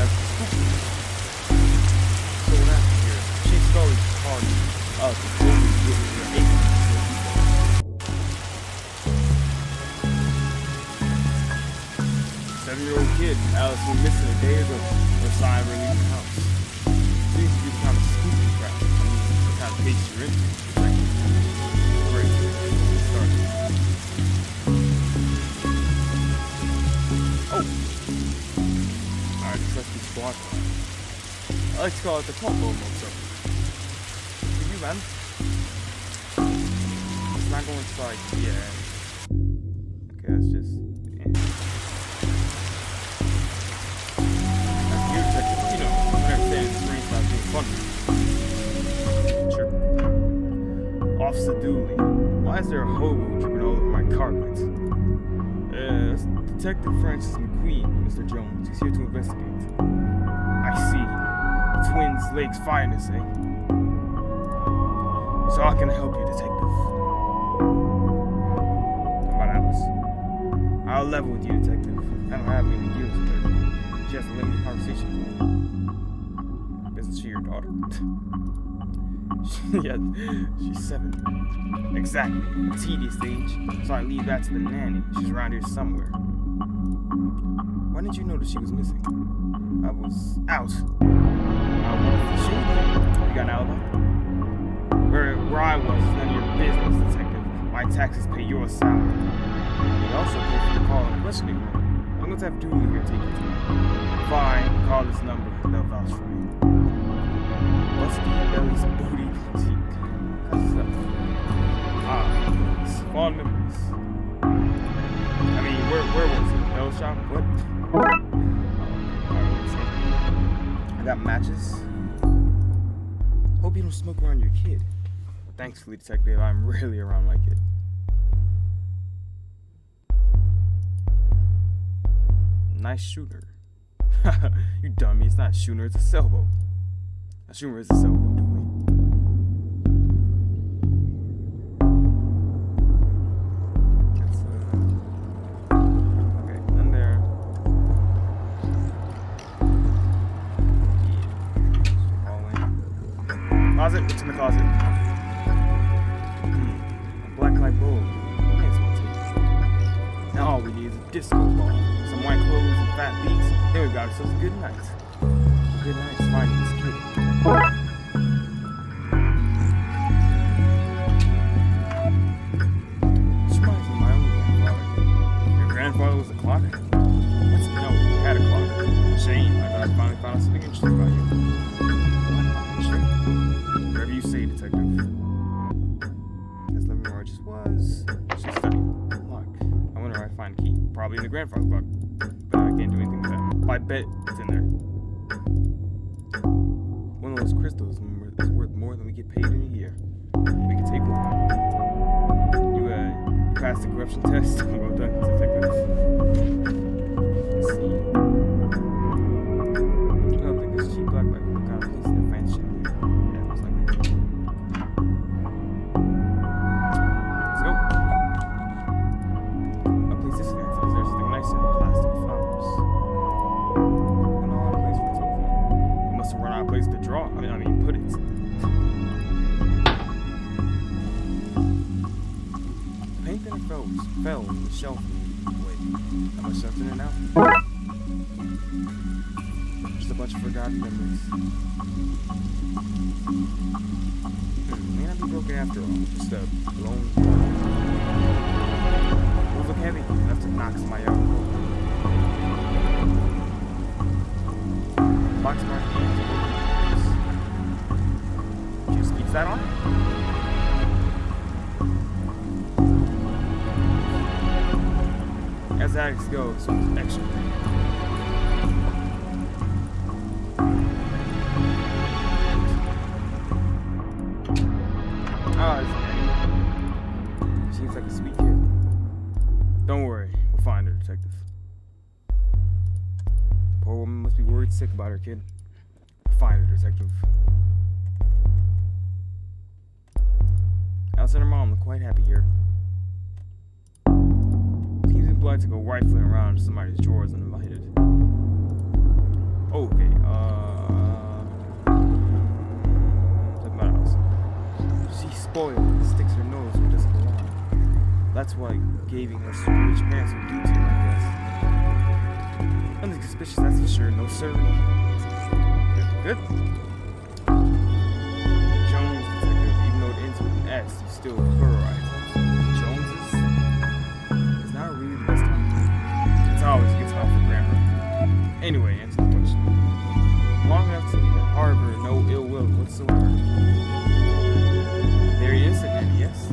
that's spooky. So what happened here? Chief Scully called us over to get your 7-year-old kid, Alice, went missing a day ago. No sign of her leaving the house. Seems to be the kind of spooky crap. I mean, the kind of case you're into. It's like, great. Let's start. Oh! Alright, this must be squad car. I like to call it the combo motor. For you, man. It's not going to like, yeah. Okay, that's just. You know, whenever saying this rain stops being funny. Sure. Officer Dooley, why is there a hobo dripping all over my carpet? It's Detective Francis McQueen, Mr. Jones. He's here to investigate. I see. Twins Lakes Finest, eh? So how can I help you, Detective? How about Alice? I'll level with you, Detective. I don't have many deals with her. She has a limited conversation with me. Isn't she your daughter? Yeah, she's 7. Exactly. A tedious age. So I leave that to the nanny. She's around here somewhere. Why didn't you notice she was missing? I was out. You got an alibi? Where I was is none of your business, Detective. My taxes pay your salary. They also pay for the call in the questioning room. I'm going to have Dooley here take you to me. Fine, call this number. They'll vouch for me. Busty Belly's booty boutique. That's stuff. Memories. Fond memories. I mean, where was it? Bell shop? What? I got matches. Hope you don't smoke around your kid. Thankfully, Detective, I'm rarely around my kid. Nice shooter. You dummy, it's not a shooter, it's a sailboat. A shooter is a sailboat, do we? That's, okay, in there. Yeah. Closet, what's in the closet? A black light bulb. Now all we need is a disco ball. Some white clothes and fat beats. There we got ourselves a good night. A good night's finding this kid. This reminds me of my own grandfather. Your grandfather was a clock? No, he had a clock. Shame, I thought I finally found out something interesting about you. What? Whatever you say, Detective. That's not where I just was. She's studying. Look, I wonder where I find a key. Probably in the grandfather's clock. But I can't do anything with that. I bet it's in there. One of those crystals is worth more than we get paid in a year. We can take one. You passed the corruption test. Well done, Detective. Let's see. I don't think this cheap black light will look out of place in the French ship. Yeah, it looks like that. Let's go. A place this fancy. Is there something nice in plastic flowers? We don't have a place for a telephone. We must have run out of place to draw. I mean, put it. Paint that fell on the shelf. Wait, how much stuff's in it now? Just a bunch of forgotten memories. May not be broken after all. Just a blown. Those look heavy, enough to knock somebody out. Box mark hands. Just keeps that on. As addicts go, so it's extra. Seems like a sweet kid. Don't worry, we'll find her, Detective. Poor woman must be worried sick about her kid. We'll find her, Detective. Alice and her mom look quite happy here. Seems impolite to go rifling around somebody's drawers uninvited. Oh, okay. Something about else. She's spoiled. Sticks her nose where it doesn't belong. That's why giving her super rich parents would do to her, I guess. Nothing suspicious, that's for sure. No sir. Good. Jones, detective. Even though it ends with an S, you still pluralize. Joneses? It's not really the best time. It's always gets hard for grammar. Anyway, answer the question. Long enough to harbor no ill will whatsoever. There he is, said Nanny, yes.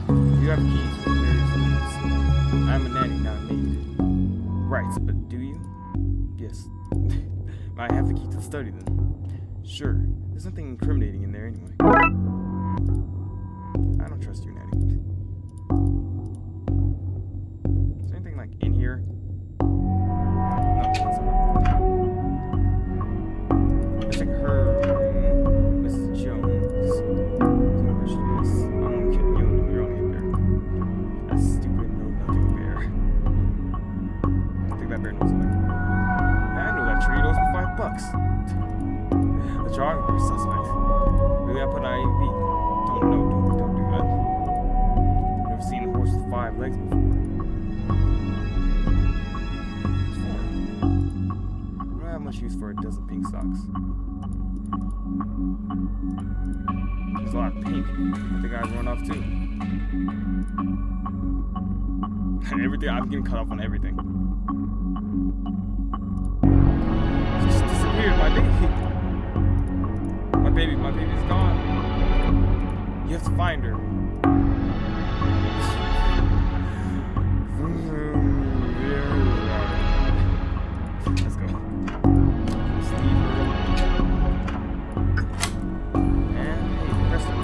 You have keys for various rooms. I'm a nanny, not a maid. Right, but do you? Yes. I have the key to the study then. Sure. There's nothing incriminating in there anyway. I don't trust you, Nanny. Is there anything like in here? No, that's not. There's like her room, Mrs. Jones. Don't know where she is. I'm only kidding. You're only a bear. That stupid know-nothing bear. I think that bear knows something. I know that tree. It owes me $5. The drawing bear suspect. Really, I put an IEV. Don't know. Don't do that. I've never seen a horse with 5 legs before. I don't have much use for a dozen pink socks. There's a lot of pink. I think I'd run off too. Everything, I'm getting cut off on everything. She just disappeared, my baby. My baby's gone. You have to find her. Let's go. Steve. And hey, press it.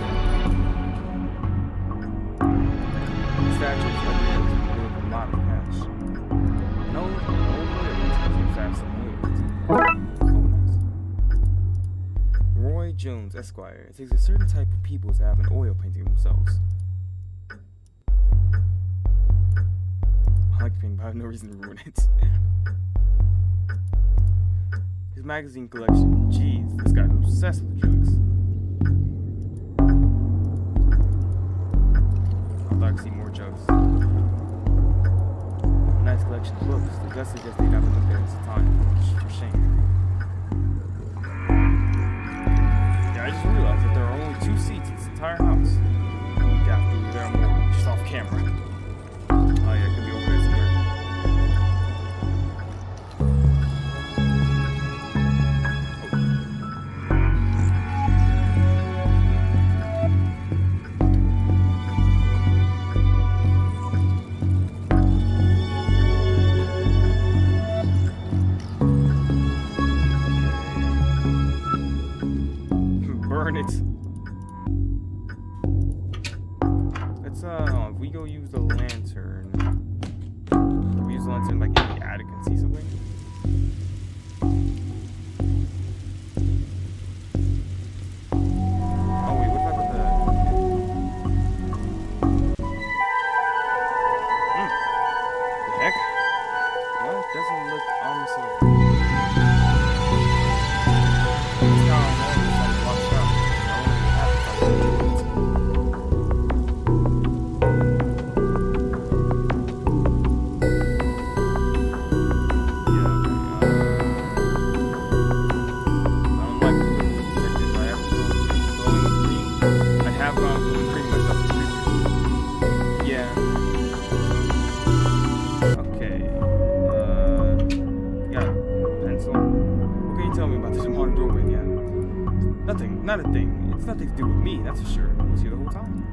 The statues are worth a lot of cash. No, it means I can have some Roy Jones, Esquire. It takes a certain type of people to have an oil painting themselves. I like the painting, but I have no reason to ruin it. His magazine collection. Jeez, this guy's obsessed with drugs. I'd like to see more jugs. A nice collection of books. The gut suggests they haven't been there since time. For shame. I just realized that there are only 2 seats in this entire house. Yeah, there are more, just off camera. Oh yeah, it could be over there somewhere. Burn it. Let's if we go use the lantern. Can we use the lantern like in the attic and see something? Oh wait, what if I put the the heck? Well, it doesn't look so. Not a thing. It's nothing to do with me, that's for sure. I was here the whole time.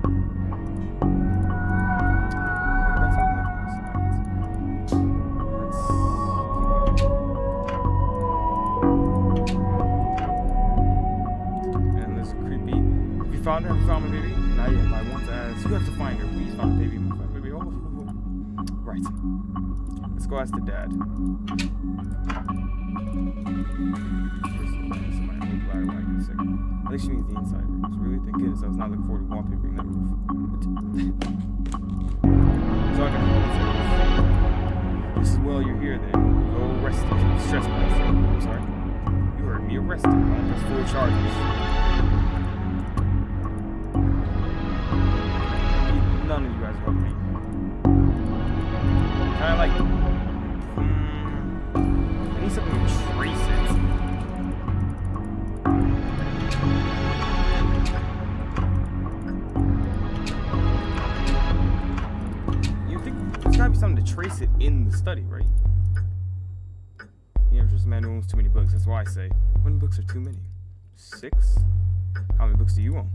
And there's a creepy. Have you found her? Have you found my baby? Not yet, but I want to ask. You have to find her. Please find the baby. Find the baby. Oh. Right. Let's go ask the dad. At least she means the inside rooms. Really? Thank goodness I was not looking forward to wallpapering that roof. So I can this is well you're here then. Go rest stress. I'm sorry. You heard me arrested. Wont is full charges. None of you guys help me. Kind of like... I need something to trace it. You think there's gotta be something to trace it in the study, right? Yeah, it's just a man who owns too many books. That's why I say, how many books are too many? 6? How many books do you own?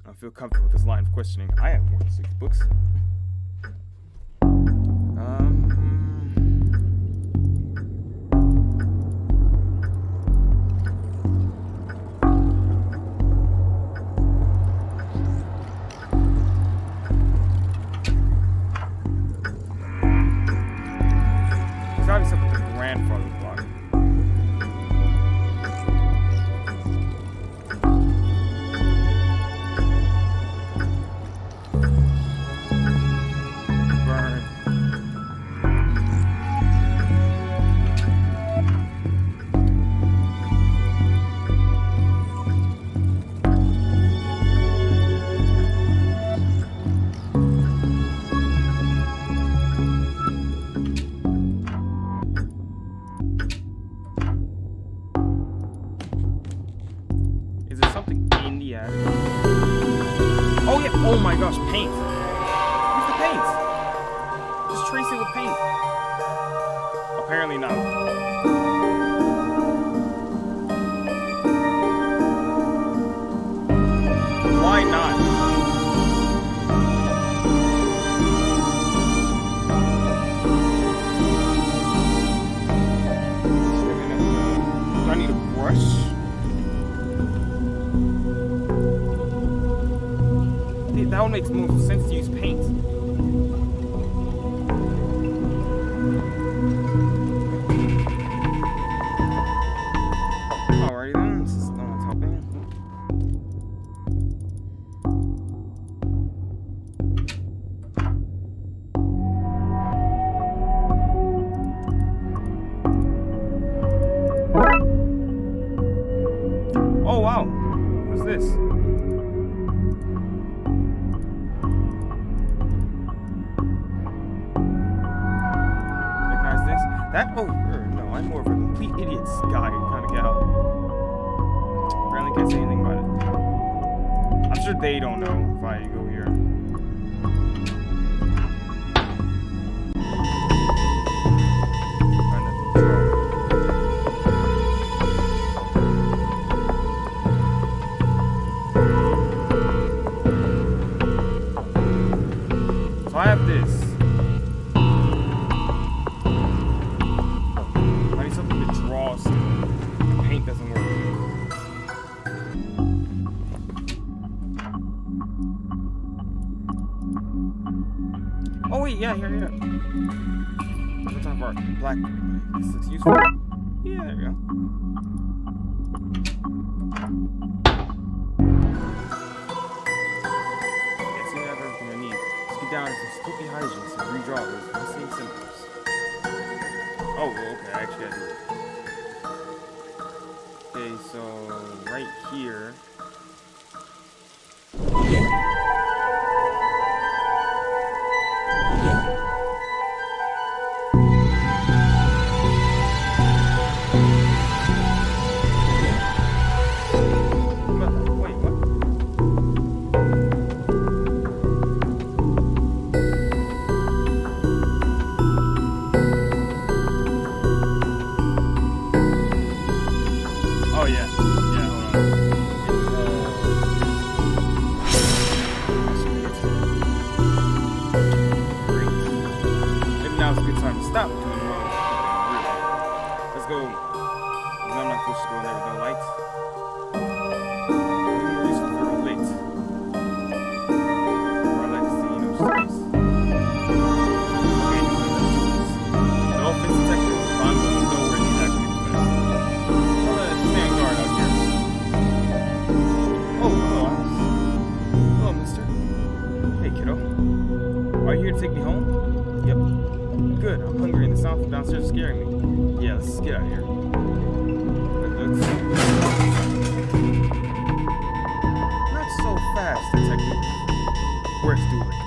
I feel comfortable with this line of questioning. I have more than 6 books. There's gotta be something with the grandfather's block. Oh yeah! Oh my gosh, paint! Where's the paint? Just trace it with paint. Apparently not. Why not? Do I need a brush? That one makes more sense to use paint. Alrighty then, since no one's helping. Oh wow, what's this? That? Oh, no, I'm more of a complete idiot's guy kind of gal. Apparently can't say anything about it. I'm sure they don't know if I go here. So I have this. Doesn't work. Oh wait, yeah, here. We're talking about black. This looks useful. Yeah, there we go. Yeah, so you have everything I need. Let's get down to some spooky hijinks and redraw those missing symbols. Oh, well, okay, actually I do it. Okay, so right here. Wait, what? Oh yeah, hold on. Great. Maybe now's a good time to stop doing what let's go. No, I'm not supposed to go in there with no lights. Maybe more useful for the lights. Or I like to see, space. Okay, no offense detected. I'm going to know where exactly this is. Stand guard out here. Oh, hello, Alice. Hello, mister. Hey, kiddo. Are you here to take me home? Yep. Good. I'm hungry and the sound from downstairs is scaring me. Yeah, let's get out of here. Not so fast, detective. Where's Dooley?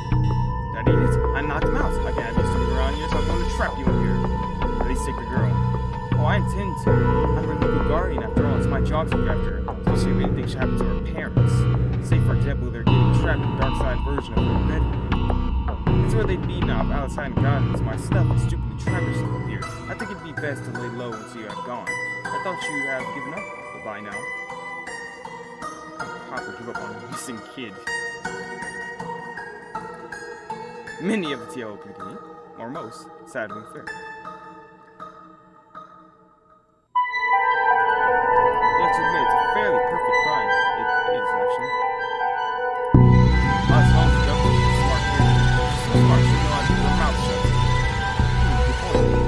That idiot. I knocked him out. I can't have you sitting around here, so I'm going to trap you in here. At least take the girl. Oh, I intend to. I'm her legal guardian after all. It's my job to look after her, especially if anything should happen to her parents. Say, for example, they're getting trapped in the dark side version of her bedroom. It's where they'd be now if outside and gotten into my stuff and stupidly trapped herself here. I think it'd be best to lay low until you had gone. I thought you'd have given up by now. Papa give up on a missing kid. Many of the TLOPD, or most, sadly fair. You have to admit, it's a fairly perfect crime. It is, actually. Us homes jumping, smart here. So smart, she know how to keep her mouth shut.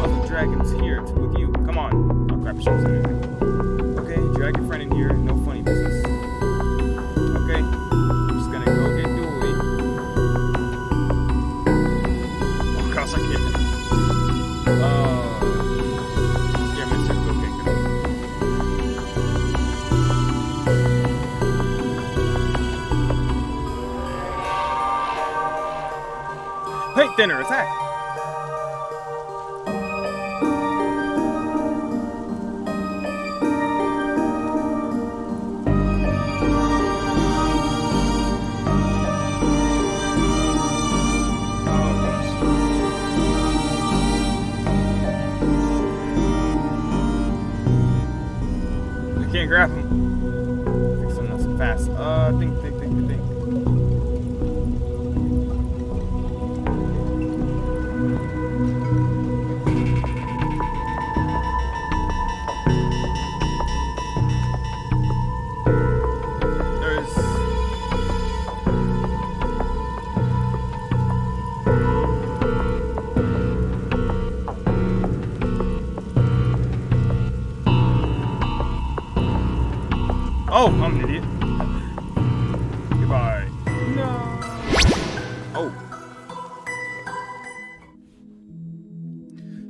Other dragons here with you. Come on. Oh crap, she was anything. Okay, drag your friend in here. No funny business. Okay, I'm just gonna go get Dooley. Oh gosh, I can't. Yeah, Mr. Okay, good. Hey, dinner, attack! Can't grab him. Think something else fast. Think. Oh, I'm an idiot. Goodbye. No. Oh.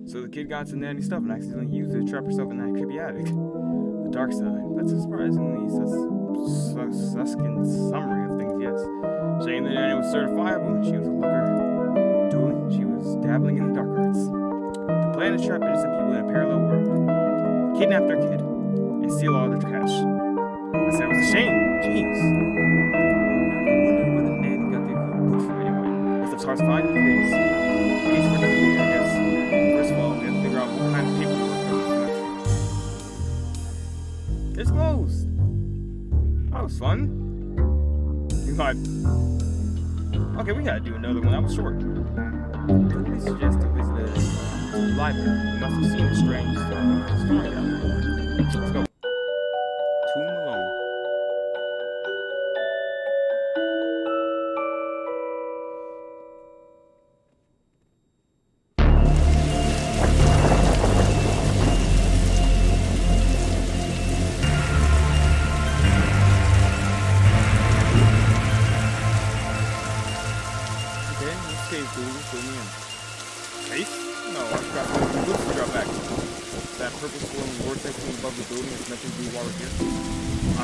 So the kid got some nanny stuff and accidentally used it to trap herself in that creepy attic. The dark side. That's a surprisingly succinct summary of things, yes. Shame that nanny was certifiable and she was a looker. Dooley, she was dabbling in the dark arts. The plan is trap innocent people in a parallel world. Kidnap their kid and steal all their cash. I said it was a shame. Jeez. I wonder where the nanny got the occult books from anyway. This stuff's hard to find these days. Needs for another day, I guess. First of all, we have to figure out what kind of paperwork comes next. It's closed. That was fun. You might. Okay, we gotta do another one. That was short. Dooley suggested to visit the library. We must have seen a strange story down there. Let's go. Tomb alone. Okay, let's save Dooley. Fill me in. Safe? No, I forgot to drop back. That purple swirling vortex thing above the building is nothing to do while we're here.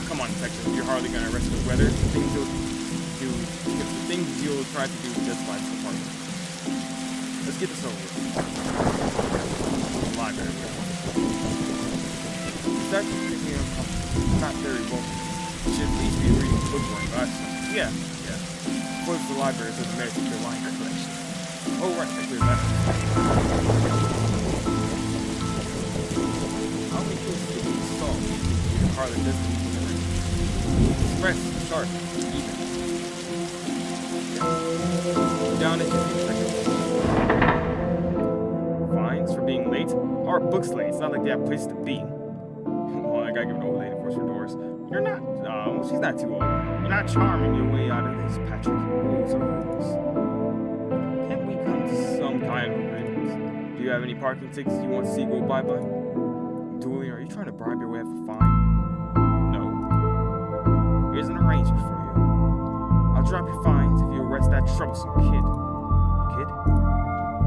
Come on, detective. You're hardly gonna arrest the weather. The things you'll try to do just by this apartment. Let's get this over with. Library. It's actually pretty uncomfortable. Not very welcome. You should at least be reading a book during class. Yeah. Close the library so the American Carolina collection. Oh, right, I cleared that. How many kids do we solve? Harlan doesn't even know. Express, start, even. Down at your fines for being late? Our book's late. It's not like they have places to be. Well, I gotta give an old lady for her doors. You're not. She's not too old. You're not charming your way out of this, Patrick. Rules are rules. Can't we come to some kind of agreement? Do you have any parking tickets you want to see go bye-bye? Dooley, are you trying to bribe your way off a fine? No. Here's an arrangement for you. I'll drop your fines if you arrest that troublesome kid. Kid?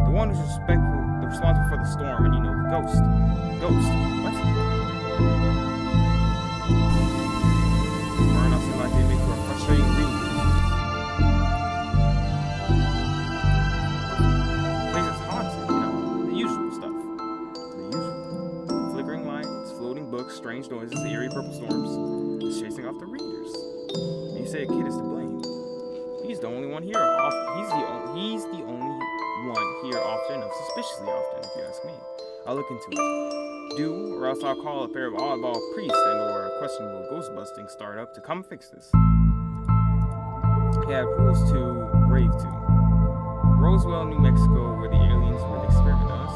The one who's responsible for the storm and, the ghost. Ghost? What? strange noises, eerie purple storms, is chasing off the readers. And you say a kid is to blame. He's the only one here. He's the only one here often, suspiciously often, if you ask me. I'll look into it. Do, or else I'll call a pair of oddball priests or a questionable ghost-busting startup to come fix this. He had rules to rave to. Roswell, New Mexico, where the aliens really experiment on us.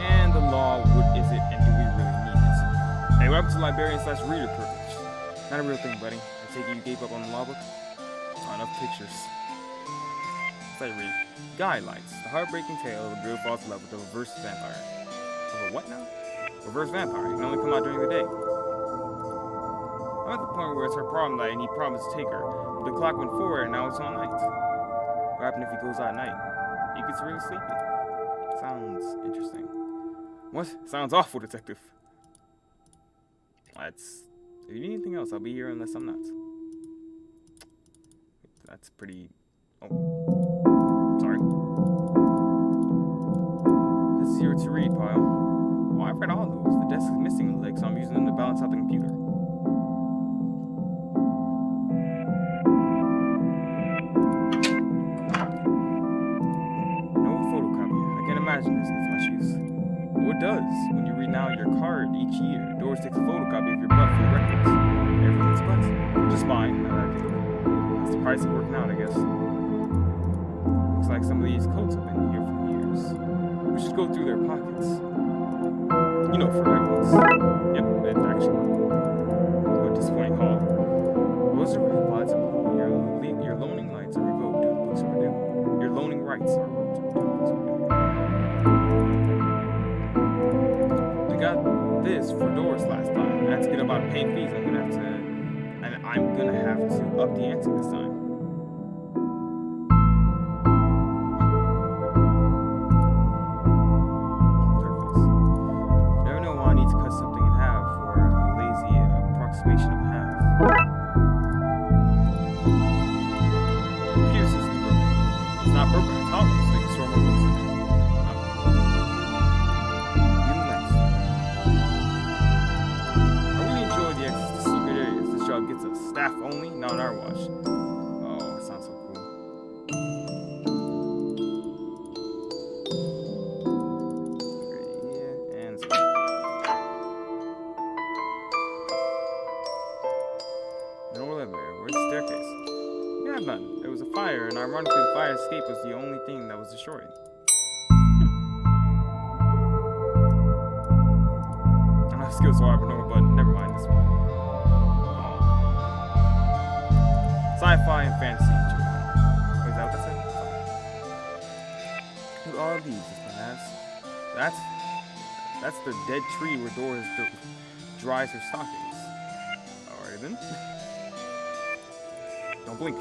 And the law, what is it, and do we really need it? Hey, what happened to librarian/reader privilege? Not a real thing, buddy. I take it you gave up on the law book? Not enough pictures. Let's read. Guy lights. The heartbreaking tale of a girl falls in love with a reverse vampire. Of a what now? Reverse vampire. He can only come out during the day. I'm at the point where it's her prom night and he promised to take her. But the clock went forward and now it's all night. What happened if he goes out at night? He gets really sleepy. Sounds interesting. What? Sounds awful, detective. If you need anything else, I'll be here unless I'm not. That's pretty... Oh. Sorry. This is your to read pile. Oh, I've read all those. The desk is missing a leg, so I'm using them to balance out the computer. No photocopier. I can't imagine this in my shoes. Well, it does. When you read out your card each year, Doris takes a photocopy of your butt for the records. Everyone's butt. Just fine. That's the price of working out, I guess. Looks like some of these coats have been here for years. We should go through their pockets. You know, for reference. Yep, it actually. What a disappointing haul. Those are red lights are blue. Your loaning lights are revoked due to books overdue. Your loaning rights are revoked due to books overdue. We got this for Doris last time. I had to get about paying fees. I'm gonna have to up the ante this time. Never know why I need to cut something in half for a lazy approximation of half. Here's this broken. It's not broken, it's hollow, so they can store more books in it. I really enjoy the access to secret areas. This job gets us staff only, not on our watch. Oh, that sounds so cool. Yeah, and no elevator. Where's the staircase? We have none. There was a fire, and ironically, the fire escape was the only thing that was destroyed. I'm not skilled, so I have no button. Never mind this one. Sci-fi and fantasy children. Wait, is that what that said? Who are these, That's the dead tree where Doris dries her stockings. Alright then. Don't blink.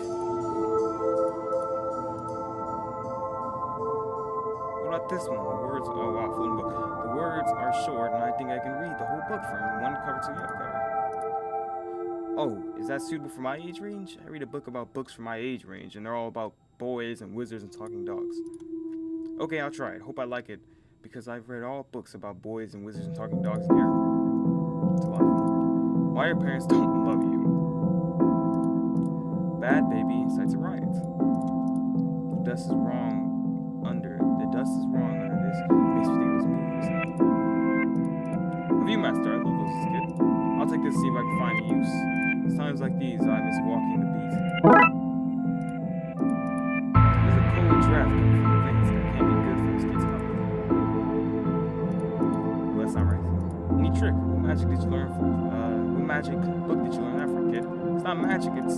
What about this one? The words, oh wow, phone book. The words are short and I think I can read the whole book from one cover to the other cover. Oh, is that suitable for my age range? I read a book about books for my age range, and they're all about boys and wizards and talking dogs. Okay, I'll try it. Hope I like it, because I've read all books about boys and wizards and talking dogs in here. It's a lot of them. Why your parents don't love you. Bad baby incites a riot. The dust is wrong under this. Makes me think of this movie recently. Review master, I love those as a kid. I'll take this to see if I can find a use. It's times like these I miss walking the beat. There's a cold draft coming from the veins that can't be good for this kid's health. Well, that's not right. Neat trick. What magic book did you learn that from, kid? It's not magic, it's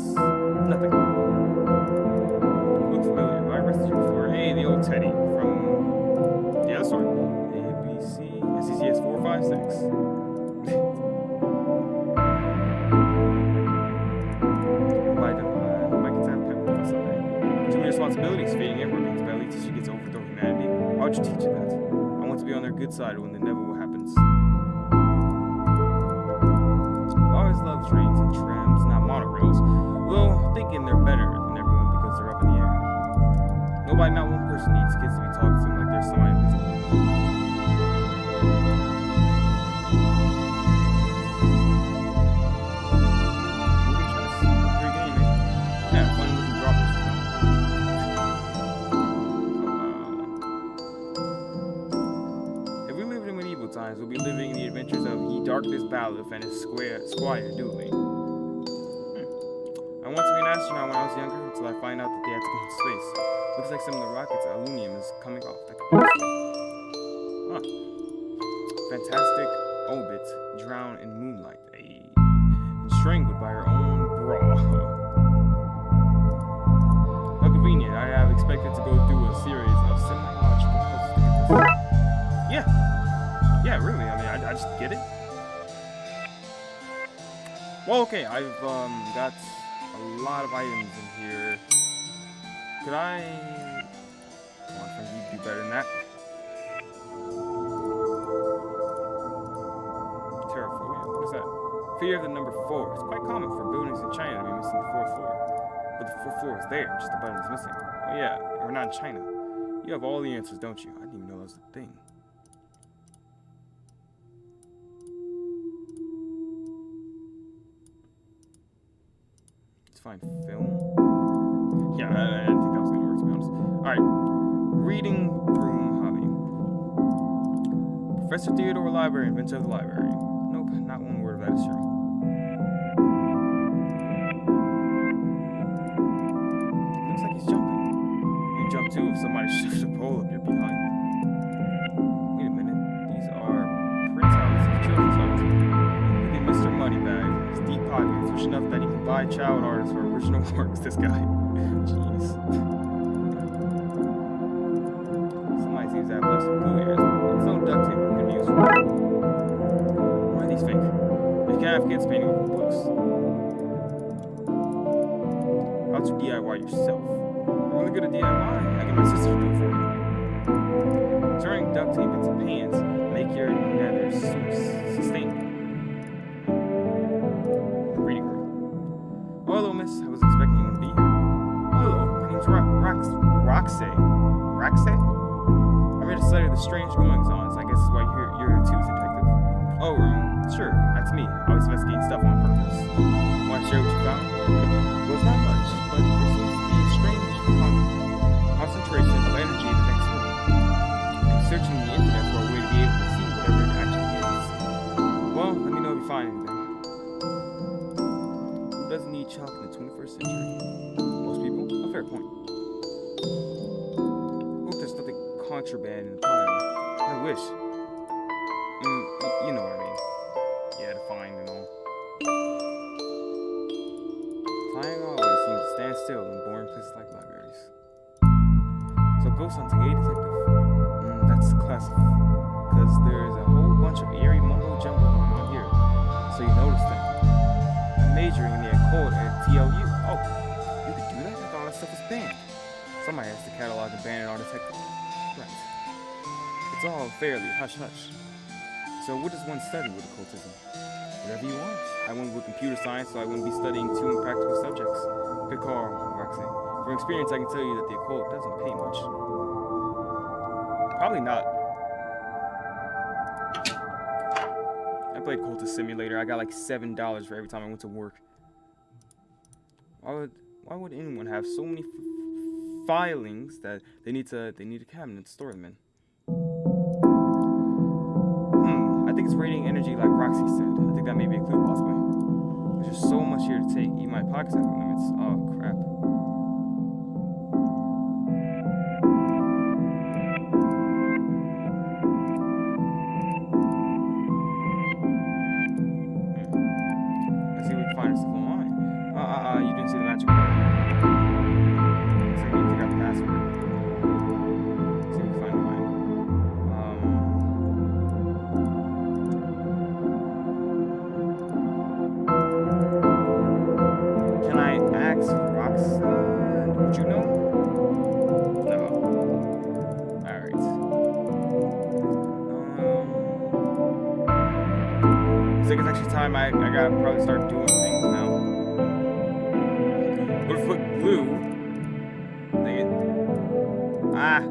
nothing. You look familiar. Have I arrested you before? Hey, the old Teddy from the other story. ABC SCCS 456. Responsibilities feeding everyone's belly till she gets overthrown humanity. Why would you teach her that? I want to be on their good side when the inevitable happens. I always love trains and trams, not monorails. Though thinking they're better than everyone because they're up in the air. Nobody, not one person needs kids to be talking to them like they're somebody invisible. times. We'll be living the adventures of Ye Darkness Bailiff and his squire, Dooley. I wanted to be an astronaut when I was younger until I find out that they had to go into space. Looks like some of the rockets' aluminum is coming off. That could be useful. Huh. Fantastic Obit drowned in moonlight. Strangled by her own bra. How convenient. I have expected to go through a series of semi-logical puzzles. Yeah, really. I mean, I just get it. Well, okay, I've got a lot of items in here. Could I... Come on, Frank, you do better than that. Terraphobia. What is that? Fear of the number 4. It's quite common for buildings in China to be missing the 4th floor. But the 4th floor is there, just the button is missing. Oh yeah, we're not in China. You have all the answers, don't you? I didn't even know that was a thing. Let's find film. Yeah, I didn't think that was gonna work, to be honest. Alright. Reading room hobby. Professor Theodore Library, inventor of the library. Nope, not one word of that is true. Looks like he's jumping. You jump too if somebody shoves a pole up your behind. Wait a minute. These are printouts of children's art. Look at Mr. Moneybag. His deep pockets, rich enough that he can buy child artists for original works. This guy. Jeez. Somebody seems to have left some glue here. It's no duct tape. It could be useful. Why are these fake? You can't have kids painting with books. How to DIY yourself. I'm really good at DIY. I get my sister to do it for me. Turning duct tape into pants make your nether suits sustainable. Reading room. Oh, hello, miss. I was expecting you to be here. Oh, hello. My name's Roxay. Roxay? I read a study of the strange goings-on, so I guess that's why you're here too, detective. Oh, sure. That's me. Always investigating stuff on purpose. Want to share what you found? Well, it's not much, but there seems to be a strange concentration of energy in the next room. I'm searching the internet for a way to be able to see whatever it actually is. Well, let me know if you find anything. Who doesn't need chalk in the 21st century? Most people. A fair point. Hope there's nothing contraband in the pile. I wish. You know what I mean. Yeah, to find and all. Flying always seems to stand still in boring places like libraries. So ghost hunting, detective? That's classic. Because there's a whole bunch of eerie mumbo jumbo going on here. So you noticed them. I'm majoring in the occult at TLU. Oh, you could do that? I thought that stuff was banned. Somebody has to catalog and ban it on detective. Right. It's all fairly hush-hush. So what does one study with occultism? Whatever you want. I went with computer science, so I wouldn't be studying too impractical subjects. Good call, Roxy. From experience, I can tell you that the occult doesn't pay much. Probably not. I played Cultist Simulator. I got like $7 for every time I went to work. Why would anyone have so many filings that they need a cabinet to store them in? I think it's radiating energy like Roxy said. I think that may be a clue, possibly. There's just so much here to take. Even my pockets have limits. Oh, crap. Let's see if we can find stuff online. You didn't see the magic word. Looks like we need to figure out the password. Let's see if we can find online. Roxanne, would you know? No. Alright. I think it's actually time I gotta probably start doing things now. What if I put glue? Dang it. Ah.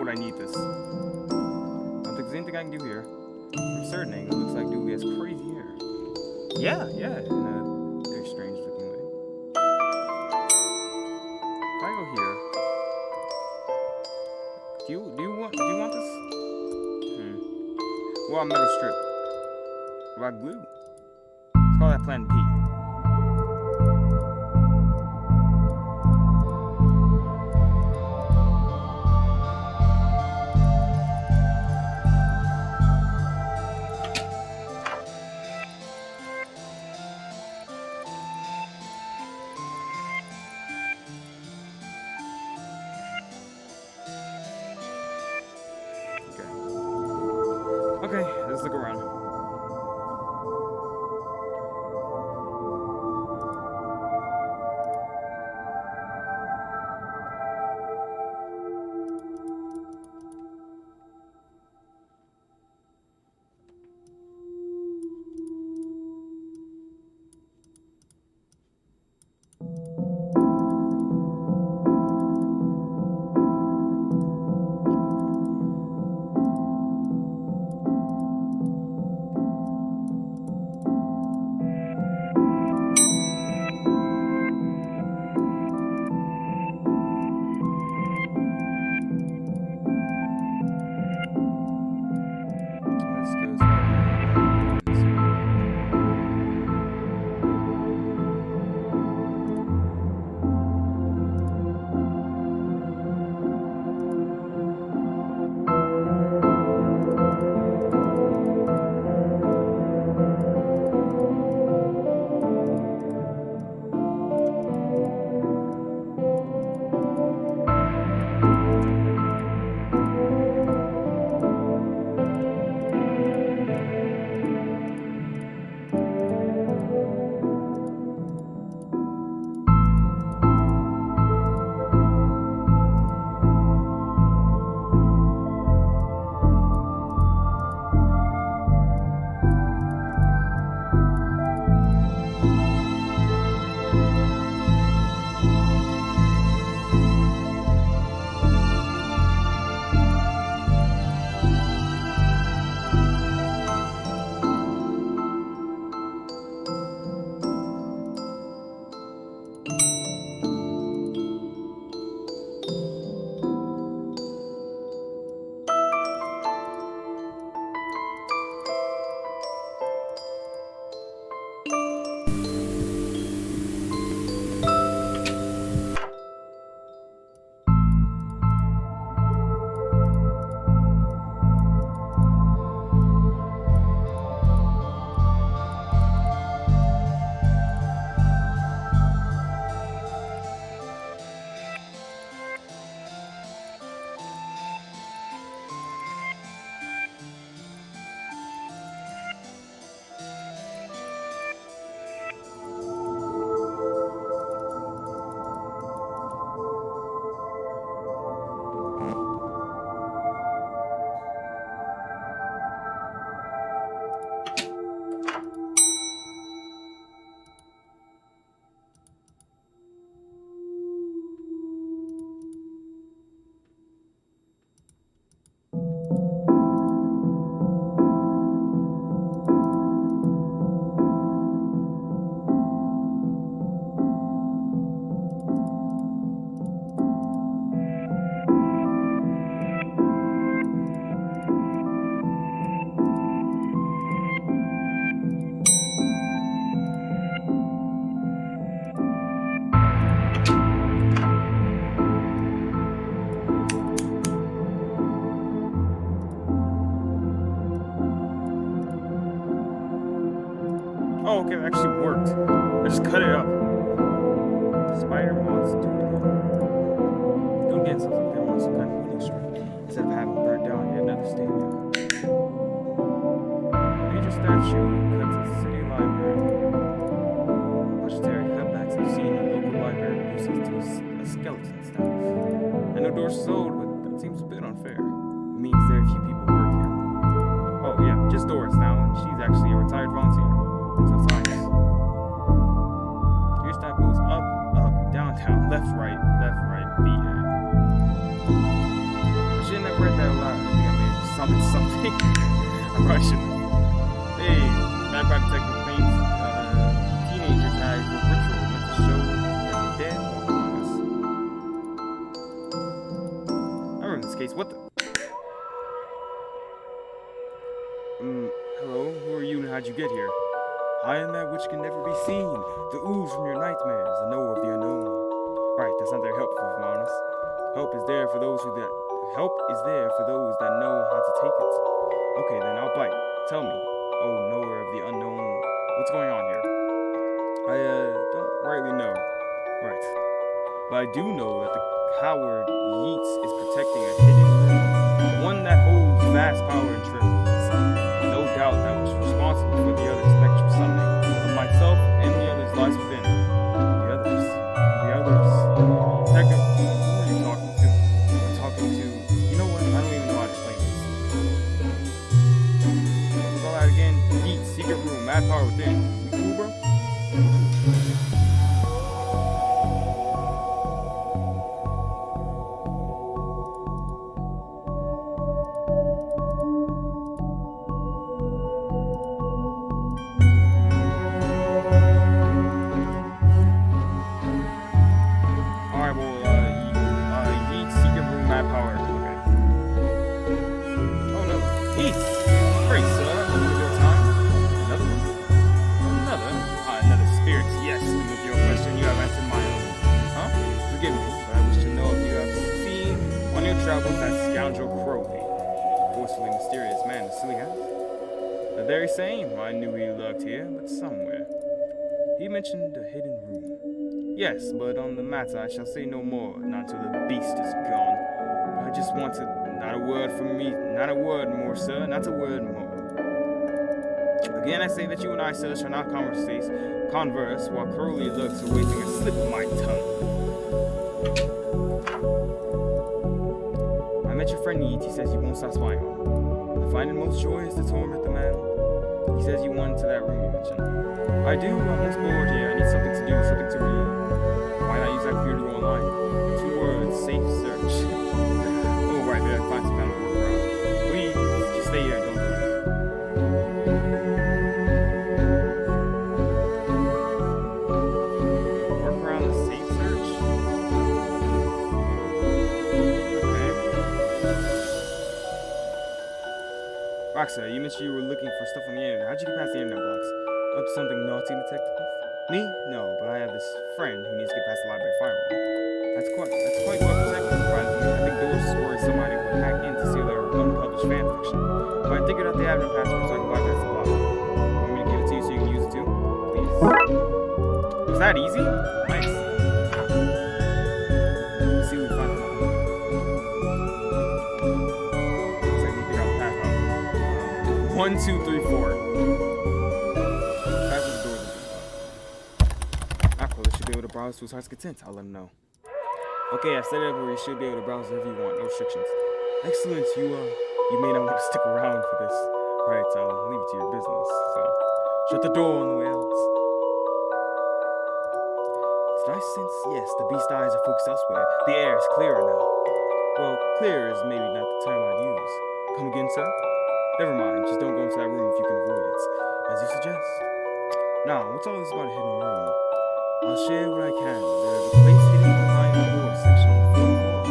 would I need this? I don't think there's anything I can do here. From a certain angle, it looks like Dooley has crazy hair. Yeah, in a very strange looking way. If I go here, do you want this? Well, metal strip. What about glue? Let's call that Plan B. Okay, let's look around. Oh, okay, it actually worked. I just cut it up. Spider wants to do it again. Sounds like they want some kind of winning streak. Instead of having burnt down yet another stadium. Major statue cuts at the city library. Budgetary cutbacks I've seen in the local library reduces to a skeleton staff. I know doors sold, but that seems a bit unfair. It means very few people work here. Oh yeah, just Doris now, and she's actually a retired volunteer. Tough times. Your step goes up, down, left, right, B, A. I shouldn't have read dropping something. I probably shouldn't. Hey, Magpie Detective claims teenager tagged for ritual meant to show they're dead among us. I remember this case. What the? Hello? Who are you and how'd you get here? I am that which can never be seen, the ooze from your nightmares, the knower of the unknown. Right, that's not very helpful, if I'm honest. Help is there for those that know how to take it. Okay, then I'll bite. Tell me, oh knower of the unknown, what's going on here? I don't rightly know. Right. But I do know that the coward Yeats is protecting a hidden room, one that holds vast power and treasures. No doubt that was responsible for the other spectral summoning of myself and the others lies within. The others. Detective, who are you talking to? I'm talking to. You know what? I don't even know how to explain this. What was all that again? Heat, secret room, mad power within. We cool, bro? I knew he lurked here, but somewhere. He mentioned a hidden room. Yes, but on the matter I shall say no more, not till the beast is gone. But I just wanted not a word from me, not a word more, sir, not a word more. Again I say that you and I, sir, shall not converse while Crowley lurks awaiting a slip of my tongue. I met your friend Yeats, he says you won't stop spying on him. I find it most joyous to torment the man. He says you went to that room you mentioned. I do. I'm once bored here. I need something to do, something to read. Why not use that computer to go online? 2 words, safe search. Oh, right there. Find some kind of workaround. Please, just stay here and don't leave. Workaround the safe search? Okay. Roxa, you mentioned you were looking for stuff on the internet. How'd you get past the internet blocks? Up to something naughty, detective? Me? No, but I have this friend who needs to get past the library firewall. That's quite well protected, surprisingly. I think doors worried somebody would hack in to steal their unpublished fan fiction. But I figured out the admin password so I can bypass the block. Want me to give it to you so you can use it too? Please. Was that easy? Nice. Let's see what we find out. Looks like we figured out the path out. 1, 2, 3, 4. Browse to his heart's content. I'll let him know. Okay, I set it up where you should be able to browse wherever you want. No restrictions. Excellent. You may not want to stick around for this. Right, I'll leave it to your business. So, shut the door on the way out. Did I sense? Yes, the beast's eyes are focused elsewhere. The air is clearer now. Well, clear is maybe not the term I'd use. Come again, sir? Never mind. Just don't go into that room if you can avoid it. As you suggest. Now, what's all this about a hidden room? I'll share what I can. There's a place hidden behind the door section on the 4th floor.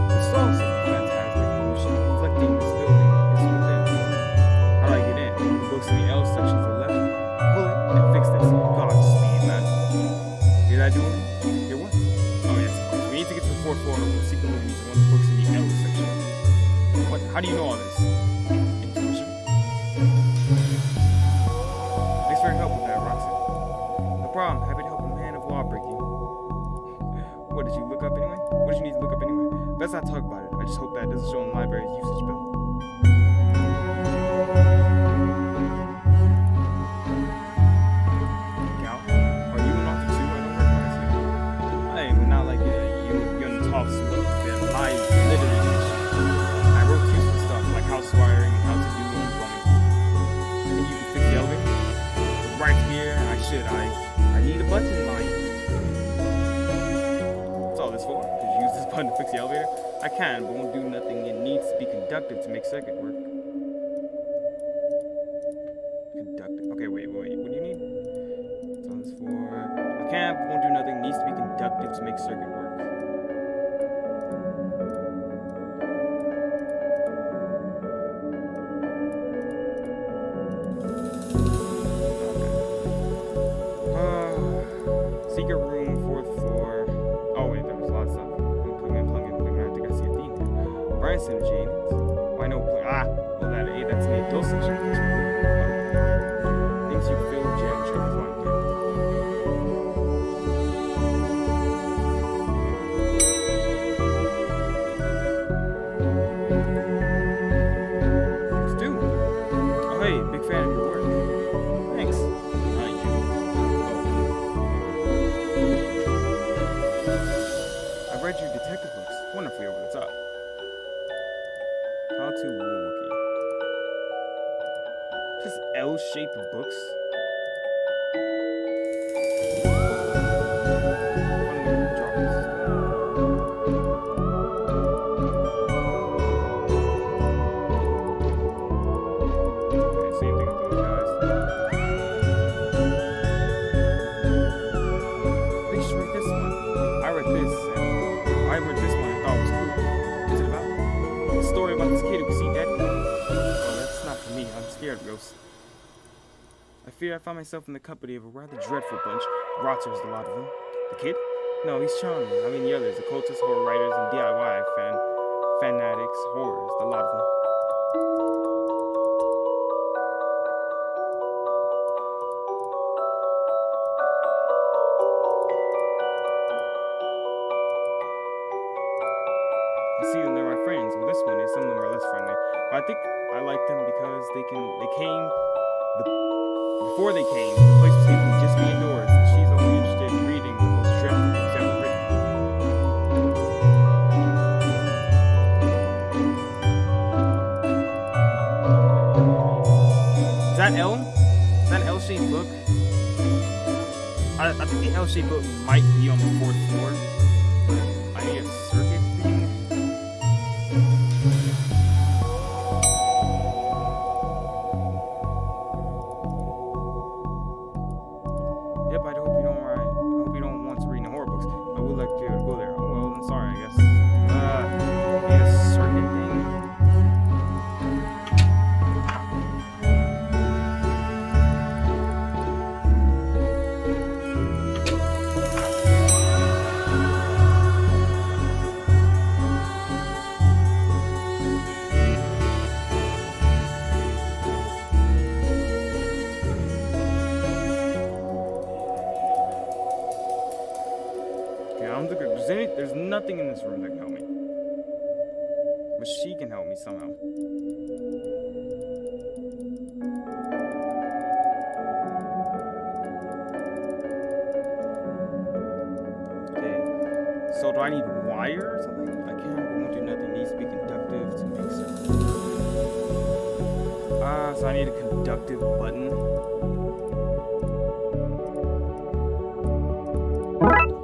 The source of the phantasmic pollution reflecting this building is within. How do I get in? It goes to the L section's 11. Pull it and fix this. Godspeed, man. Hear that door? Hear what? Oh, yes, of course. We need to get to the 4th floor and open the secret room to one of the books in the L section. What? How do you know all this? Intuition? Thanks for your help with that, Roxy. No problem. Happy to help. Law-breaking. What did you look up anyway? What did you need to look up anyway? Best not talk about it. I just hope that doesn't show in the library's usage bill. Gal, are you an author too? I don't recognize you. Hey, but not like you're in the top school. They're live literature. I wrote useful stuff like house wiring and how to do and plumbing. I think you can fix the elevator? But right here, I need a button line. this for? Could you use this button to fix the elevator? I can, but won't do nothing. It needs to be conductive to make circuit work. Conductive. Okay, wait. What do you need? That's all this for. I can, but won't do nothing. It needs to be conductive to make circuit work. Secret room, 4th floor. Oh wait, there was a lot of stuff. Plug in. I think I see a theme. Brian synergy. Why no plug? Well that's an adult section. Things you feel, jam, check is one thing. Stu. Oh hey, big fan of your work. Thanks. I've read your detective books. Wonderfully over the top. How to Wookie. Just L-shaped books. Okay, same thing with those guys. They should read this one. I read this one and thought it was cool. What's it about? A story about this kid who could see dead people. Oh, that's not for me. I'm scared of ghosts. I fear I find myself in the company of a rather dreadful bunch. Rotters, the lot of them. The kid? No, he's charming. I mean the others. Occultists, horror writers, and DIY fanatics, horrors, the lot of them. I see them, they're my friends. Well, this one is. Some of them are less friendly. But I think I like them because before they came, the place was able to just be indoors, and she's only interested in reading the most dreadful books ever written. Is that L? Is that an L-shaped book? I think the L-shaped book might be on the 4th floor. I need a circuit thing. Yep, I hope you don't want to read no horror books. I would like to be able to go there. Well, I'm sorry, I guess. Need a circuit thing. There's nothing in this room that can help me. But she can help me somehow. Okay. So do I need wire or something? I can't, won't do nothing. Needs to be conductive to make sense. So I need a conductive button.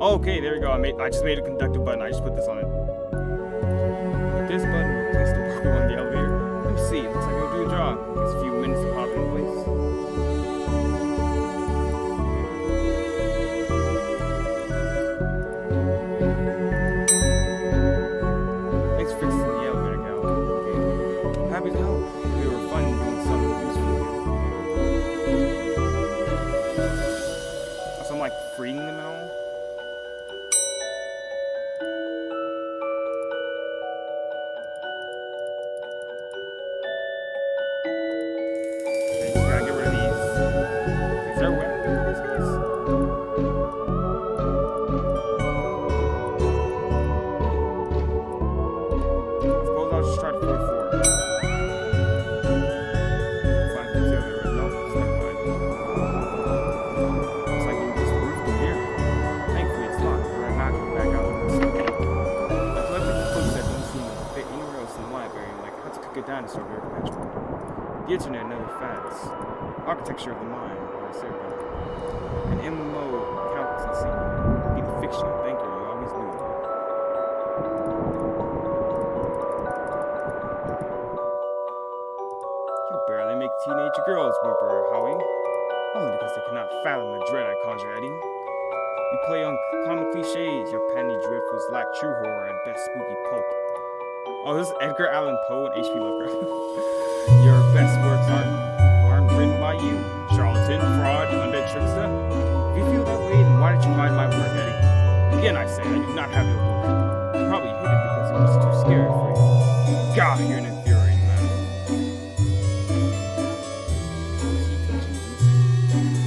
Okay, there we go. I just made a conductive button. I just put this on it. With this button, replace the bubble on the elevator. Let me see. It looks like it'll do a job. It's a few minutes to pop it in place. Thanks for fixing the elevator, gal. Okay. Happy to help. We were fun doing something useful here. So I'm like freeing them and all. Dinosaur very perpetual. The internet and other facts. Architecture of the mind by Sarah. An MMO accountancy. Be the fictional thinker you always knew. the girls whimper, Howie. Only because they cannot fathom the dread I conjure, Eddie. You play on common cliches, your penny dreadfuls lack true horror and best spooky pulp. Oh, this is Edgar Allan Poe and H.P. Lovecraft. Your best works aren't written by you, charlatan, fraud, undead trickster. If you feel that way, then why did you hide my work, Eddie? Again, I say, I do not have your book. You probably hid it because it was too scary for you. God, you're an infuriating man.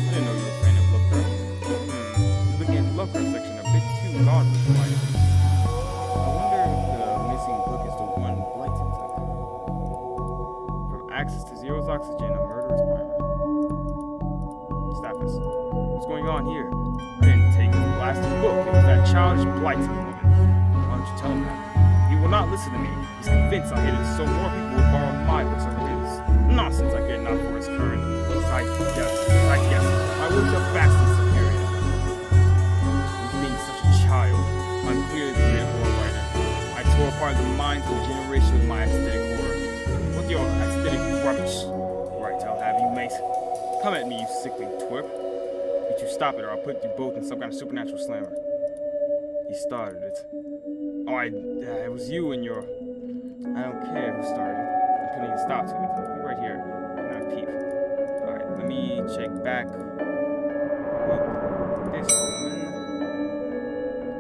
I didn't know you were a fan of Lovecraft. You're looking at the Lovecraft section a bit too godless for my taste. I wonder if the missing book is the one Blight took. From access to Zero's oxygen, a murderous primer. Staffus, what's going on here? I didn't take his blasted book. It was that childish Blighton woman. Why don't you tell him that? He will not listen to me. He's convinced I hid it so more people would borrow my books over his. Nonsense, I care not for his current. I guess. My works are vastly superior. With being such a child, I'm clearly the great horror writer. I tore apart the minds of a generation with my aesthetic horror. With your aesthetic rubbish. Right, I'll have you, mate. Come at me, you sickly twerp. You two stop it or I'll put you both in some kind of supernatural slammer. He started it. Oh, it was you and your... I don't care who started it. I'm putting a stop to it. Be right here. Now peep. Alright, let me check back with this woman.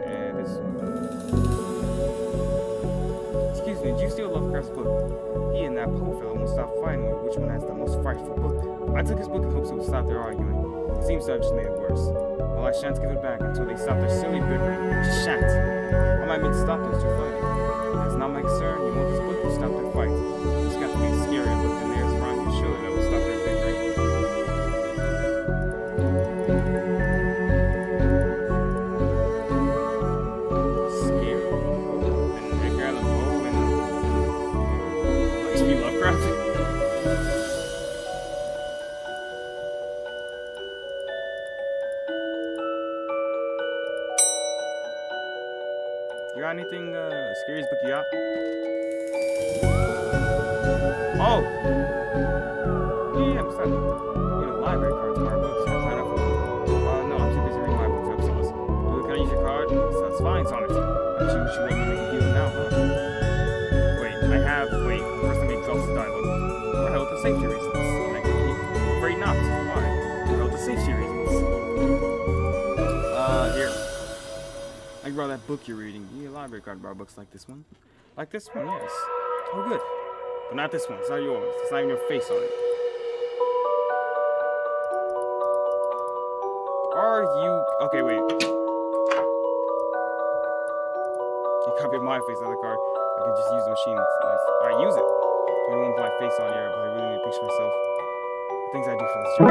And this woman. Excuse me, did you steal Lovecraft's book? He and that Poe fellow won't stop fighting over which one has the most frightful book. I took his book in hopes it would stop their arguing. It seems to have just made it worse. Well, I shan't give it back until they stop their silly bickering. Just shan't. I might mean to stop those two fighting. That's not my concern. You want this book to stop their fight. It's got to be a scary book in there around you. Surely that will stop their bickering. Scary? And Edgar Allan Poe and H.P. Lovecraft? You got anything, scariest book you got? Oh! Yeah, I'm sorry. You know, library cards for our books. Can I sign up for them? No, I'm too busy reading my books. I'm sorry. Can I use your card? That's fine, Sonic. I'm sure you should make a deal now, huh? Wait, first let me exhaust the dialogue. For health and safety reasons. And I can keep afraid not. Why? For health and safety reasons. Here. I can borrow that book you're reading. You need a library card to borrow books like this one. Like this one, yes. Oh, good. But not this one. It's not yours. It's not even your face on it. Are you... Okay, wait. You copied my face on the card. I can just use the machine. Alright, use it. You don't want my face on here, but I really need to picture myself. The things I do for this job.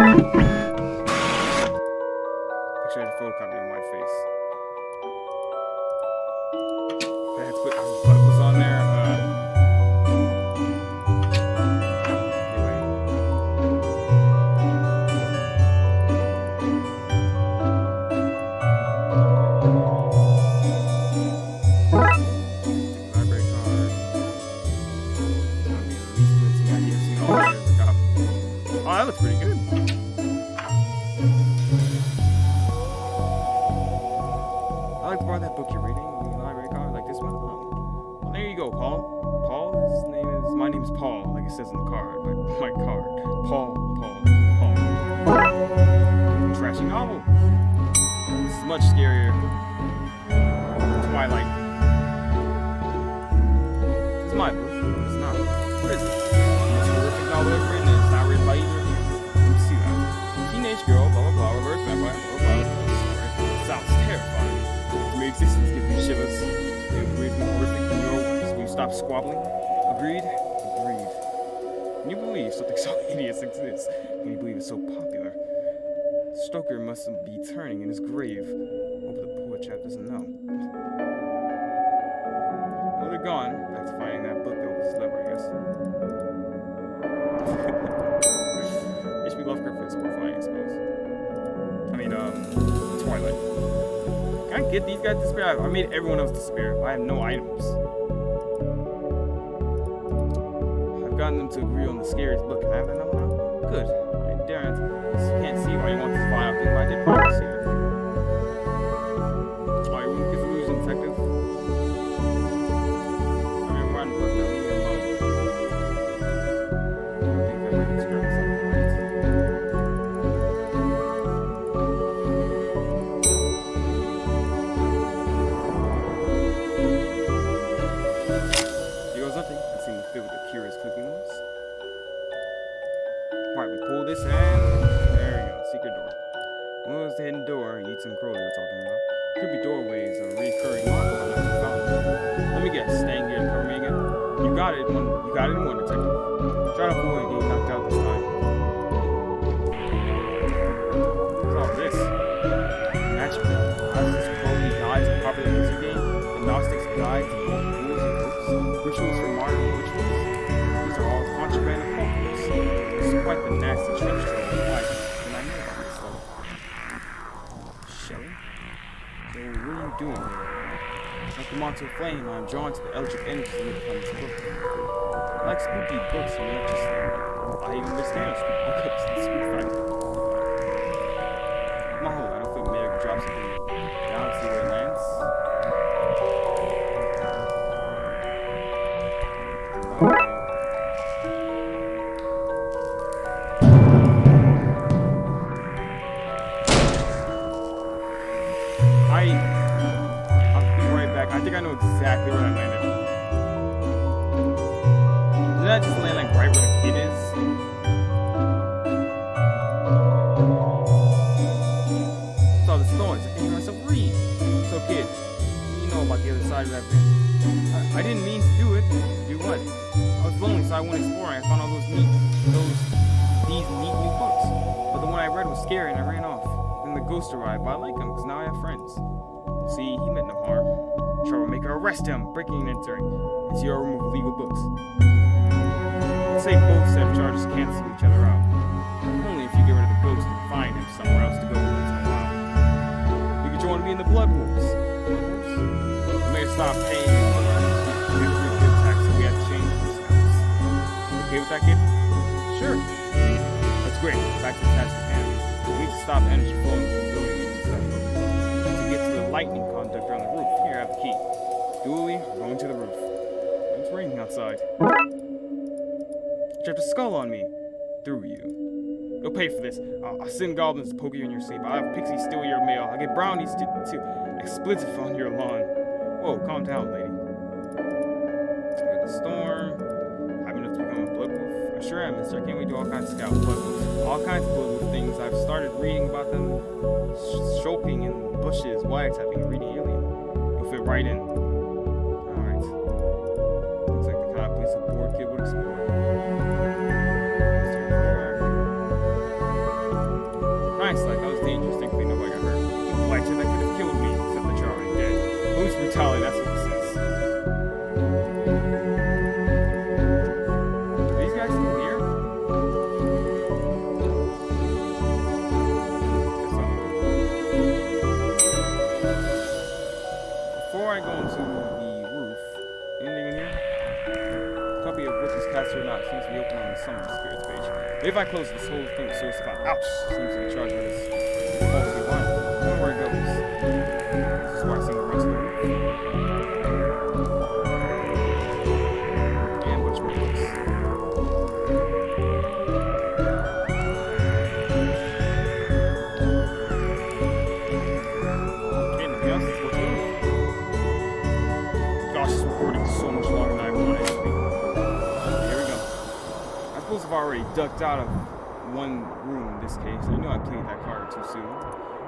Picture a photocopy of my face. I had to put buttons on there. Library card. That'll be the least convincing idea I've seen all the way. Oh, that looks pretty good. I like to borrow that book you're reading. This one? Well, there you go, Paul. My name is Paul, like it says on the card. My card. Paul. Trashy novel. This is much scarier. Twilight. It's my book. No, it's not. What is it? It's a horrific novel I've written, and it's not written by either of you. Let me see that. Teenage girl, blah, blah, blah, reverse vampire, blah, blah, blah. Sounds terrifying. Your existence gives me shivers. It agrees more horrific than your words. Will you stop squabbling? Agreed? Agreed. Can you believe something so hideous exists? Can you believe it's so popular? Stoker must be turning in his grave. Hope the poor chap doesn't know. Well, they're gone. Back to finding that book that was clever, I guess. H.P. Lovecraft is horrifying, I suppose. I mean, Twilight. Can I get these guys to despair? I made everyone else despair. I have no items. I've gotten them to agree on the scariest book. Can I have that number now? Good. I daren't. Can't see why you want this file thing, but I did promise you. Oh, your room is illusion, detective. I mean, run, but leave me alone. I don't think that might disturb something, right? Here goes nothing. I seem to feel with a curious clicking noise. Alright, we pull this and there we go, secret door. What was the hidden door Yeats and Crowley were talking about? Creepy doorways or recurring marks. Let me guess, staying here to cover me again? You got it in one, detective. Try to avoid getting knocked out this time. What's all this? Magic. How's this Crowley Guides a popular music game? The Gnostics Guide to both rules and hopes? Rituals for martyrs and witches? These are all contraband of cults. It's quite the nasty trench troll of life, and I know all this stuff. Shelley? So, what are you doing here? Like the monster flame, I am drawn to the eldritch energies that make from this book. I like spooky books and electricity. I even understand spooky books and spook fighting. Come on, I don't think maybe I could drop something down and see where it lands. I'll be right back. I think I know exactly where I landed. Did I just land like right where the kid is? Saw the stones. I can hear myself read. So kid, you know about the other side of that vent. I didn't mean to do it. Do what? I was lonely, so I went exploring. I found all these neat new books. But the one I read was scary and I ran off. Then the ghost arrived, but I like him because now I have friends. See, he meant no harm. Troublemaker, arrest him! Breaking and entering. It's your room with legal books. Let's say both set of charges cancel each other out. Only if you get rid of the ghost and find him somewhere else to go once in a while. You could join me in the blood wars. You may have stopped paying the tax, so we have to change this. Okay with that, kid? Sure. That's great. Back to the task at hand. We need to stop energy flowing from the building to get to the lightning conductor on the roof. Here, I have the key. Duly, we're going to the roof. It's raining outside. You dropped a skull on me. Through you. You'll pay for this. I'll send goblins to poke you in your sleep. I'll have pixies steal your mail. I'll get brownies to expletive on your lawn. Whoa, calm down, lady. Hear the storm. Happy enough to become a blood wolf? Sure am, mister. I can't wait to do all kinds of scout blood wolves. All kinds of blood wolf things. I've started reading about them. Shulking in bushes, wiretapping, and reading alien. You'll fit right in. Alright. Looks like the kind of place a bored kid would explore. Nice, like that was dangerous. Thankfully nobody got hurt. People like you that could have killed me, except that you're already dead. Police brutality, that's what this is. Are these guys still here? Before I go into the roof, anything in here? A copy of Britain's Castle or Not seems to be open on the Summon Spirits page. Maybe if I close this whole thing, so it's about ouch! Seems to be charged with this faulty line. I wonder where it goes. This is where I see the rest of the roof. Ambush marks. Anything else? Let's go to the roof. Gosh, this recording is so much longer than I wanted it to be. Here we go. I suppose I've already ducked out of one room in this case. I knew I played that card too soon.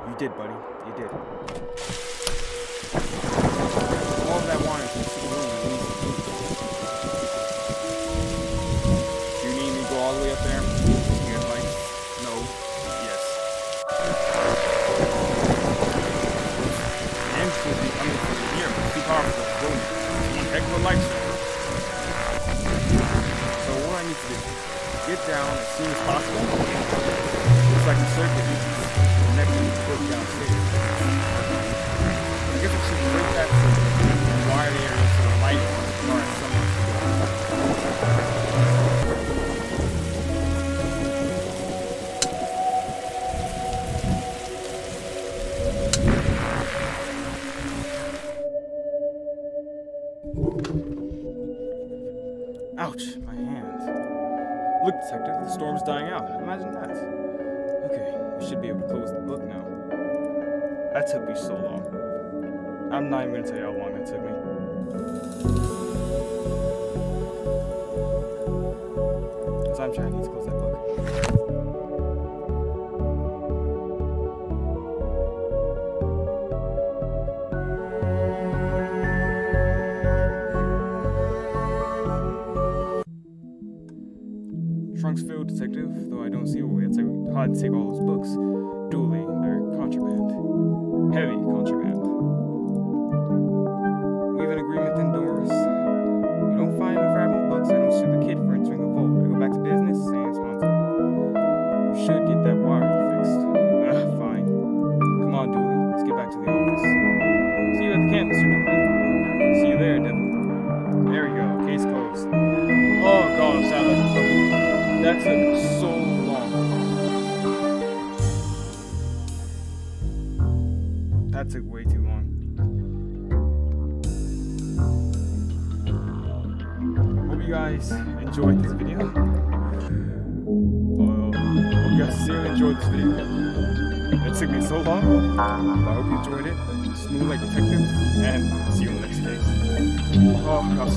You did, buddy. You did. All of that water is in the secret room. Do you need me to go all the way up there? You're like, no. Yes. And it's supposed to be coming from here. It's too powerful for the building. It's one heck of a light source. So what do I need to do? Get down as soon as possible. Looks like the circuit is connected to the foot downstairs. I guess I should break that circuit and wire the area to the light. storm's dying out. Imagine that. Okay, we should be able to close the book now. That took me so long. I'm not even gonna tell you how long that took me. So I'm trying to close that book. Trunks filled, detective, though I don't see a way. It's hard to take all those books. Duly, they're contraband. Heavy contraband. We have an agreement indoors. You don't find enough valuable books, I don't sue the kid for entering the vault. I go back to business, sans Hanzo. We should get that wiring fixed. Fine. Come on, Dooley, let's get back to the office. See you at the camp, Mr. Dooley. See you there, Devil. There we go, case closed. Oh gosh, that took so long. That took way too long. Hope you guys enjoyed this video. Hope you guys seriously enjoyed this video. It took me so long, but I hope you enjoyed it. Smooth like detective, and see you in the next case. Oh gosh,